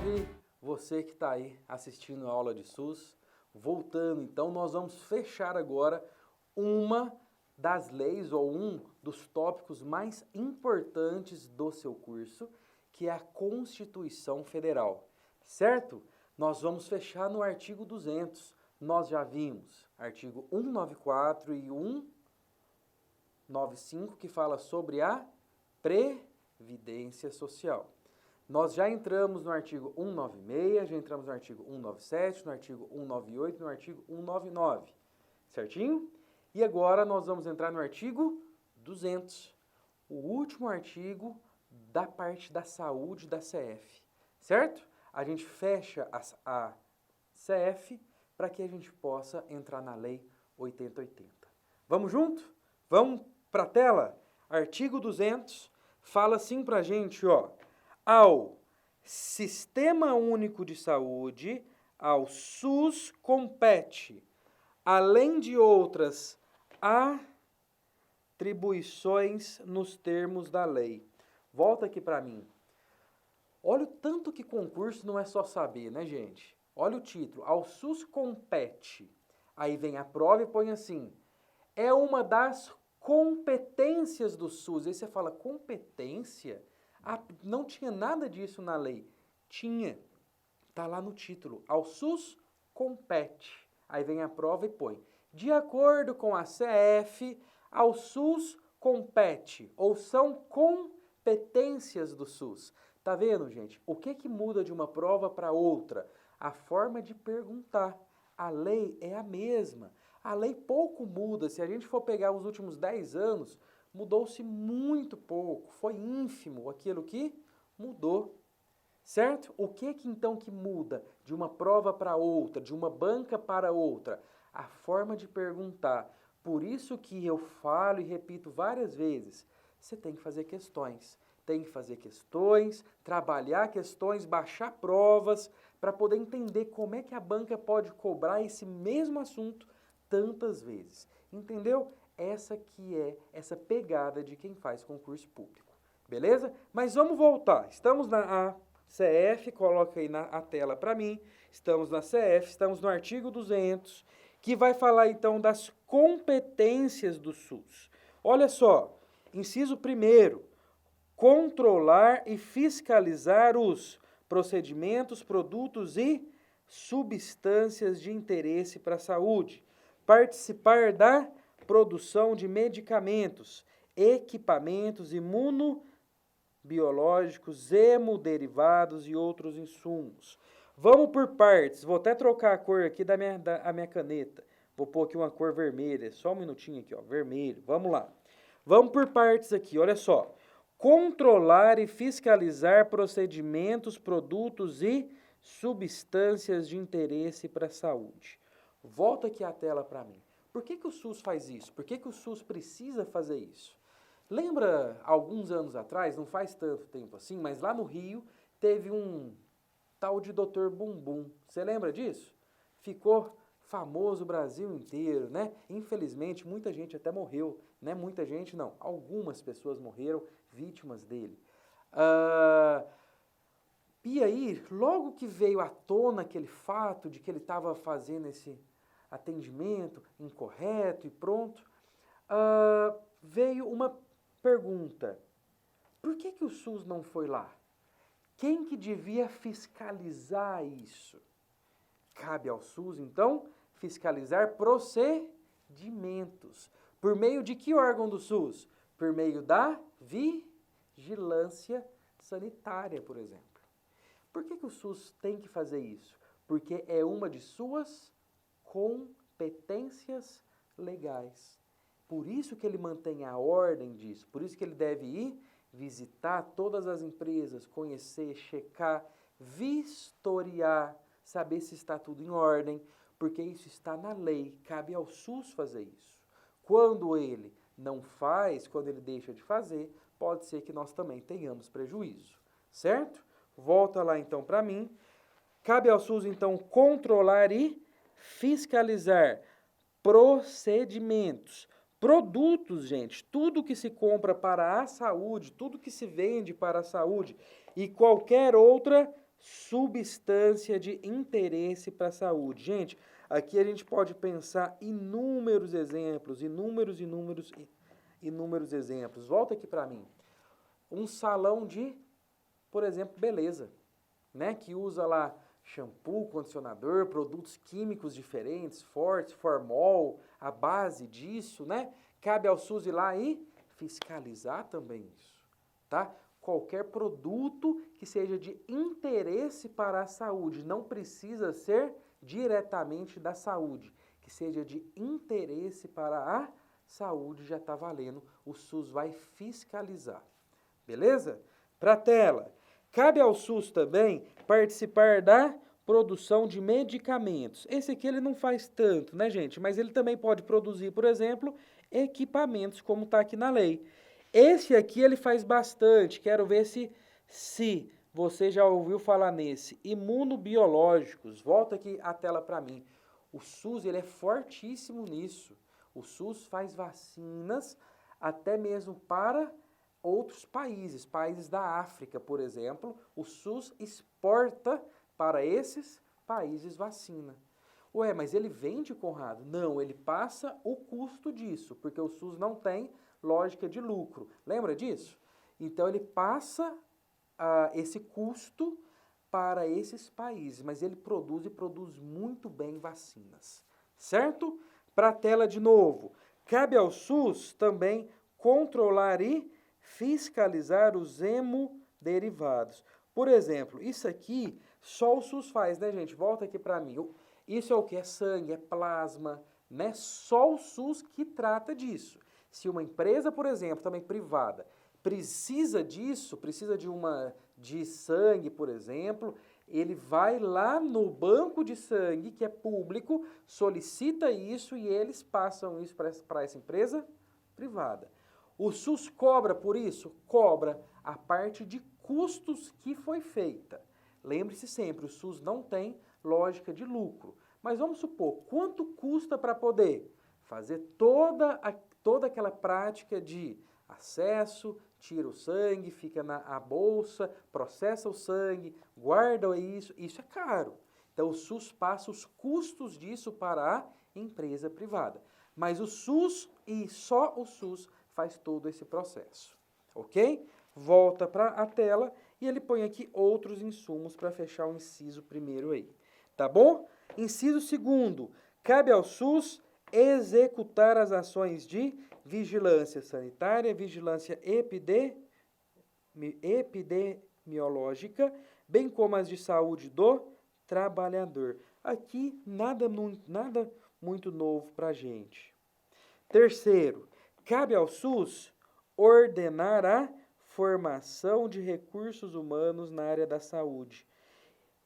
salve você que está aí assistindo a aula de SUS. Voltando, então, nós vamos fechar agora uma das leis ou um dos tópicos mais importantes do seu curso, que é a Constituição Federal, certo? Nós vamos fechar no artigo 200. Nós já vimos artigo 194 e 195, que fala sobre a Previdência Social. Nós já entramos no artigo 196, já entramos no artigo 197, no artigo 198 e no artigo 199, certinho? E agora nós vamos entrar no artigo 200, o último artigo da parte da saúde da CF, certo? A gente fecha a CF para que a gente possa entrar na Lei 8080. Vamos junto? Vamos para a tela? Artigo 200 fala assim para a gente, ó. Ao Sistema Único de Saúde, ao SUS, compete, além de outras atribuições nos termos da lei. Volta aqui para mim. Olha o tanto que concurso não é só saber, né, gente? Olha o título. Ao SUS compete. Aí vem a prova e põe assim. É uma das competências do SUS. Aí você fala, competência? Ah, não tinha nada disso na lei. Tinha. Está lá no título. Ao SUS compete. Aí vem a prova e põe. De acordo com a CF, ao SUS compete. Ou são competências do SUS. Tá vendo, gente? O que muda de uma prova para outra? A forma de perguntar. A lei é a mesma. A lei pouco muda. Se a gente for pegar os últimos 10 anos... mudou-se muito pouco, foi ínfimo aquilo que mudou, certo? O que então que muda de uma prova para outra, de uma banca para outra? A forma de perguntar. Por isso que eu falo e repito várias vezes, você tem que fazer questões. Tem que fazer questões, trabalhar questões, baixar provas, para poder entender como é que a banca pode cobrar esse mesmo assunto tantas vezes. Entendeu? Essa que é essa pegada de quem faz concurso público, beleza? Mas vamos voltar, estamos na CF, coloca aí na tela para mim, estamos na CF, estamos no artigo 200, que vai falar então das competências do SUS. Olha só, inciso 1º, controlar e fiscalizar os procedimentos, produtos e substâncias de interesse para a saúde, participar da produção de medicamentos, equipamentos imunobiológicos, hemoderivados e outros insumos. Vamos por partes. Vou até trocar a cor aqui da minha caneta. Vou pôr aqui uma cor vermelha. Só um minutinho aqui, ó, vermelho. Vamos lá. Vamos por partes aqui, olha só. Controlar e fiscalizar procedimentos, produtos e substâncias de interesse para a saúde. Volta aqui a tela para mim. Por que o SUS faz isso? Por que o SUS precisa fazer isso? Lembra, alguns anos atrás, não faz tanto tempo assim, mas lá no Rio teve um tal de Dr. Bumbum. Você lembra disso? Ficou famoso o Brasil inteiro, né? Infelizmente, muita gente até morreu, né? Muita gente não, algumas pessoas morreram vítimas dele. E aí, logo que veio à tona aquele fato de que ele estava fazendo esse atendimento incorreto e pronto, veio uma pergunta. Por que o SUS não foi lá? Quem que devia fiscalizar isso? Cabe ao SUS, então, fiscalizar procedimentos. Por meio de que órgão do SUS? Por meio da vigilância sanitária, por exemplo. Por que o SUS tem que fazer isso? Porque é uma de suas competências legais. Por isso que ele mantém a ordem disso, por isso que ele deve ir visitar todas as empresas, conhecer, checar, vistoriar, saber se está tudo em ordem, porque isso está na lei, cabe ao SUS fazer isso. Quando ele não faz, quando ele deixa de fazer, pode ser que nós também tenhamos prejuízo, certo? Volta lá então para mim. Cabe ao SUS então controlar e fiscalizar procedimentos, produtos, gente, tudo que se compra para a saúde, tudo que se vende para a saúde e qualquer outra substância de interesse para a saúde. Gente, aqui a gente pode pensar inúmeros exemplos, inúmeros exemplos. Volta aqui para mim. Um salão de, por exemplo, beleza, né? Que usa lá shampoo, condicionador, produtos químicos diferentes, fortes, formol, a base disso, né? Cabe ao SUS ir lá e fiscalizar também isso, tá? Qualquer produto que seja de interesse para a saúde, não precisa ser diretamente da saúde, que seja de interesse para a saúde, já está valendo, o SUS vai fiscalizar, beleza? Para a tela. Cabe ao SUS também participar da produção de medicamentos. Esse aqui ele não faz tanto, né, gente? Mas ele também pode produzir, por exemplo, equipamentos, como está aqui na lei. Esse aqui ele faz bastante. Quero ver se você já ouviu falar nesse. Imunobiológicos. Volta aqui a tela para mim. O SUS ele é fortíssimo nisso. O SUS faz vacinas até mesmo para outros países, países da África, por exemplo, o SUS exporta para esses países vacina. Ué, mas ele vende, Conrado? Não, ele passa o custo disso, porque o SUS não tem lógica de lucro. Lembra disso? Então ele passa esse custo para esses países, mas ele produz e produz muito bem vacinas, certo? Para a tela de novo, cabe ao SUS também controlar e fiscalizar os hemoderivados. Por exemplo, isso aqui só o SUS faz, né, gente? Volta aqui para mim. Isso é o que? É sangue, é plasma, né? Só o SUS que trata disso. Se uma empresa, por exemplo, também privada, precisa disso, precisa de sangue, por exemplo, ele vai lá no banco de sangue, que é público, solicita isso e eles passam isso para essa empresa privada. O SUS cobra por isso? Cobra a parte de custos que foi feita. Lembre-se sempre, o SUS não tem lógica de lucro. Mas vamos supor, quanto custa para poder fazer toda aquela prática de acesso, tira o sangue, fica na bolsa, processa o sangue, guarda isso é caro. Então o SUS passa os custos disso para a empresa privada. Mas o SUS e só o SUS faz todo esse processo, ok? Volta para a tela e ele põe aqui outros insumos para fechar o inciso primeiro aí, tá bom? Inciso segundo, cabe ao SUS executar as ações de vigilância sanitária, vigilância epidemiológica, bem como as de saúde do trabalhador. Aqui nada muito novo para a gente. Terceiro, cabe ao SUS ordenar a formação de recursos humanos na área da saúde.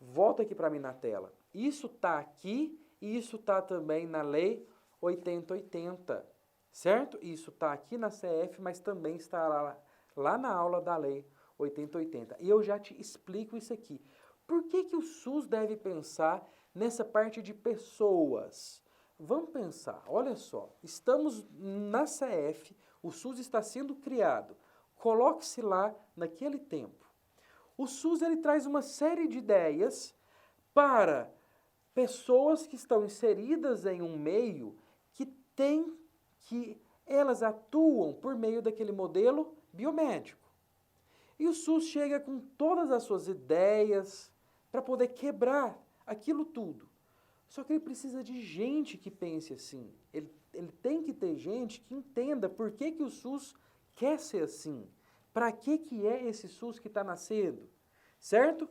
Volta aqui para mim na tela. Isso está aqui e isso está também na Lei 8080, certo? Isso está aqui na CF, mas também está lá na aula da Lei 8080. E eu já te explico isso aqui. Por que o SUS deve pensar nessa parte de pessoas? Vamos pensar, olha só, estamos na CF, o SUS está sendo criado, coloque-se lá naquele tempo. O SUS ele traz uma série de ideias para pessoas que estão inseridas em um meio que elas atuam por meio daquele modelo biomédico. E o SUS chega com todas as suas ideias para poder quebrar aquilo tudo. Só que ele precisa de gente que pense assim. Ele tem que ter gente que entenda por que o SUS quer ser assim. Para que é esse SUS que está nascendo? Certo?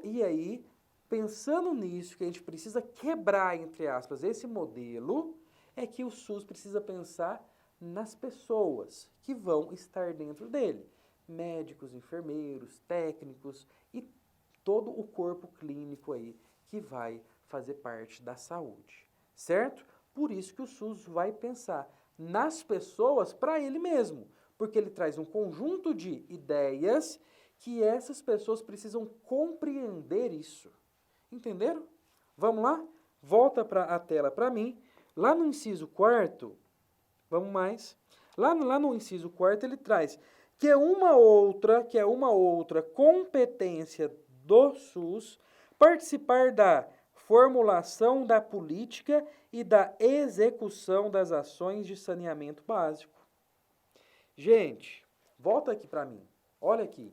E aí, pensando nisso, que a gente precisa quebrar, entre aspas, esse modelo, é que o SUS precisa pensar nas pessoas que vão estar dentro dele. Médicos, enfermeiros, técnicos e todo o corpo clínico aí que vai fazer parte da saúde, certo? Por isso que o SUS vai pensar nas pessoas para ele mesmo, porque ele traz um conjunto de ideias que essas pessoas precisam compreender isso. Entenderam? Vamos lá? Volta para a tela para mim. Lá no inciso 4º, vamos mais. Lá no inciso 4º ele traz que é uma outra competência do SUS, participar da formulação da política e da execução das ações de saneamento básico. Gente, volta aqui para mim. Olha aqui.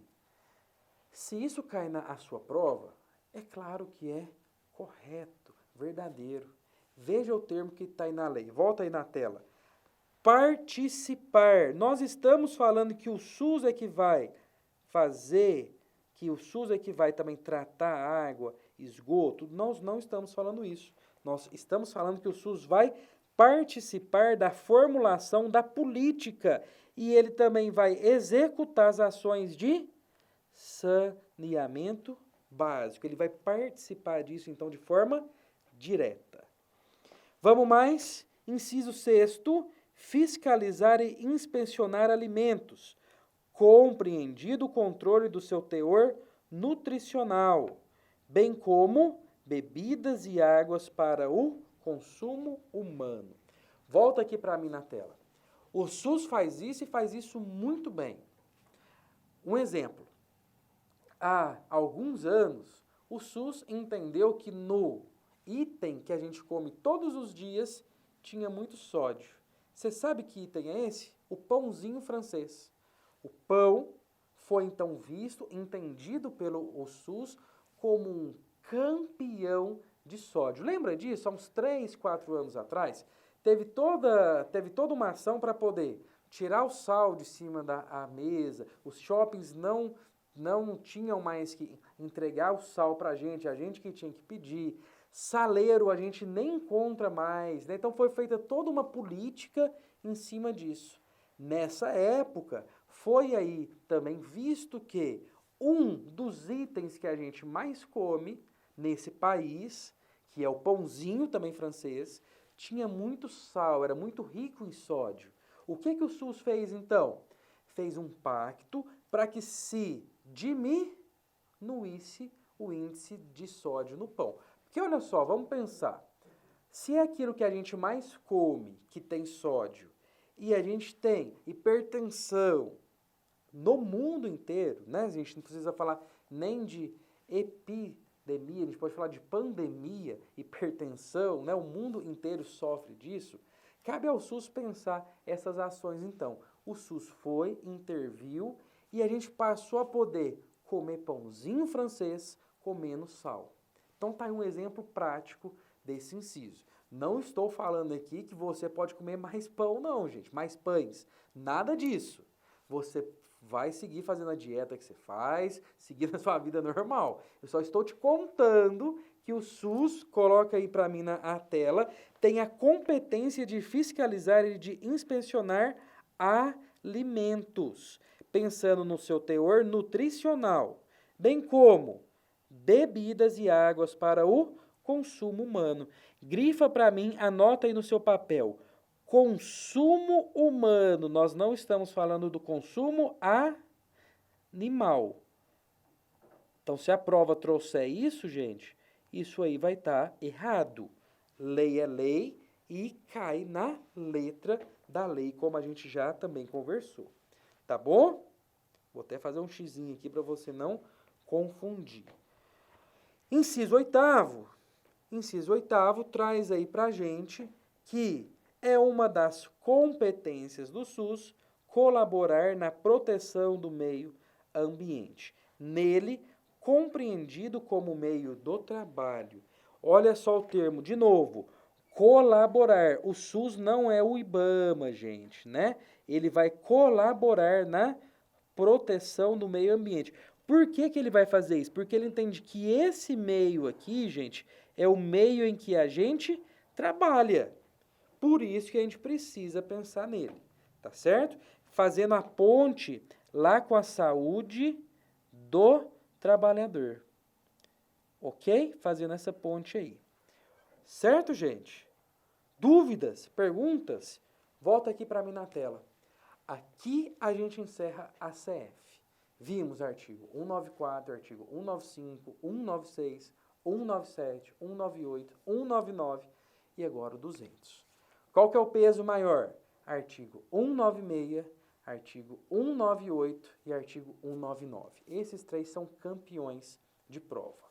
Se isso cai na sua prova, é claro que é correto, verdadeiro. Veja o termo que está aí na lei. Volta aí na tela. Participar. Nós estamos falando que o SUS é que vai fazer, que o SUS é que vai também tratar água, esgoto. Nós não estamos falando isso. Nós estamos falando que o SUS vai participar da formulação da política e ele também vai executar as ações de saneamento básico. Ele vai participar disso, então, de forma direta. Vamos mais? Inciso 6º, fiscalizar e inspecionar alimentos, compreendido o controle do seu teor nutricional, bem como bebidas e águas para o consumo humano. Volta aqui para mim na tela. O SUS faz isso e faz isso muito bem. Um exemplo. Há alguns anos, o SUS entendeu que no item que a gente come todos os dias tinha muito sódio. Você sabe que item é esse? O pãozinho francês. O pão foi então visto, entendido pelo SUS como um campeão de sódio. Lembra disso? Há uns 3, 4 anos atrás, teve toda uma ação para poder tirar o sal de cima da mesa. Os shoppings não tinham mais que entregar o sal para a gente que tinha que pedir. Saleiro a gente nem encontra mais, né? Então foi feita toda uma política em cima disso. Nessa época, foi aí também visto que um dos itens que a gente mais come nesse país, que é o pãozinho também francês, tinha muito sal, era muito rico em sódio. O que o SUS fez então? Fez um pacto para que se diminuísse o índice de sódio no pão. Porque olha só, vamos pensar, se é aquilo que a gente mais come, que tem sódio, e a gente tem hipertensão no mundo inteiro, né? A gente não precisa falar nem de epidemia, a gente pode falar de pandemia, hipertensão, né? O mundo inteiro sofre disso. Cabe ao SUS pensar essas ações então. O SUS foi, interviu e a gente passou a poder comer pãozinho francês com menos sal. Então tá aí um exemplo prático desse inciso. Não estou falando aqui que você pode comer mais pão não, gente, mais pães. Nada disso. Você vai seguir fazendo a dieta que você faz, seguir a sua vida normal. Eu só estou te contando que o SUS, coloca aí para mim na tela, tem a competência de fiscalizar e de inspecionar alimentos, pensando no seu teor nutricional, bem como bebidas e águas para o consumo humano. Grifa para mim, anota aí no seu papel. Consumo humano. Nós não estamos falando do consumo animal. Então, se a prova trouxer isso, gente, isso aí vai estar errado. Lei é lei e cai na letra da lei, como a gente já também conversou. Tá bom? Vou até fazer um xizinho aqui para você não confundir. Inciso 8º. Inciso 8º traz aí para a gente que é uma das competências do SUS colaborar na proteção do meio ambiente. Nele, compreendido como meio do trabalho. Olha só o termo, de novo, colaborar. O SUS não é o IBAMA, gente, né? Ele vai colaborar na proteção do meio ambiente. Por que ele vai fazer isso? Porque ele entende que esse meio aqui, gente, é o meio em que a gente trabalha. Por isso que a gente precisa pensar nele, tá certo? Fazendo a ponte lá com a saúde do trabalhador. Ok? Fazendo essa ponte aí. Certo, gente? Dúvidas? Perguntas? Volta aqui para mim na tela. Aqui a gente encerra a CF. Vimos artigo 194, artigo 195, 196, 197, 198, 199 e agora o 200. Qual que é o peso maior? Artigo 196, artigo 198 e artigo 199. Esses três são campeões de prova.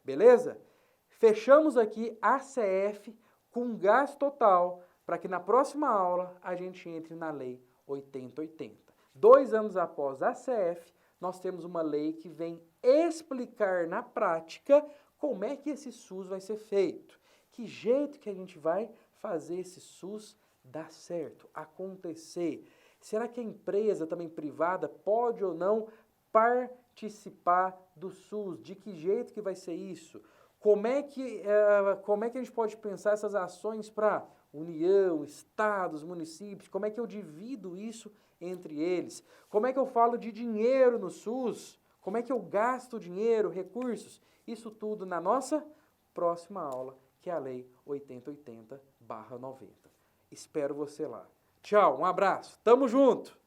Beleza? Fechamos aqui a CF com gás total para que na próxima aula a gente entre na Lei 8080. 2 anos após a CF, nós temos uma lei que vem explicar na prática como é que esse SUS vai ser feito. Que jeito que a gente vai fazer esse SUS dar certo, acontecer. Será que a empresa também privada pode ou não participar do SUS? De que jeito que vai ser isso? Como é que a gente pode pensar essas ações para União, estados, municípios? Como é que eu divido isso entre eles? Como é que eu falo de dinheiro no SUS? Como é que eu gasto dinheiro, recursos? Isso tudo na nossa próxima aula, que é a Lei 8080/90. Espero você lá. Tchau, um abraço, tamo junto!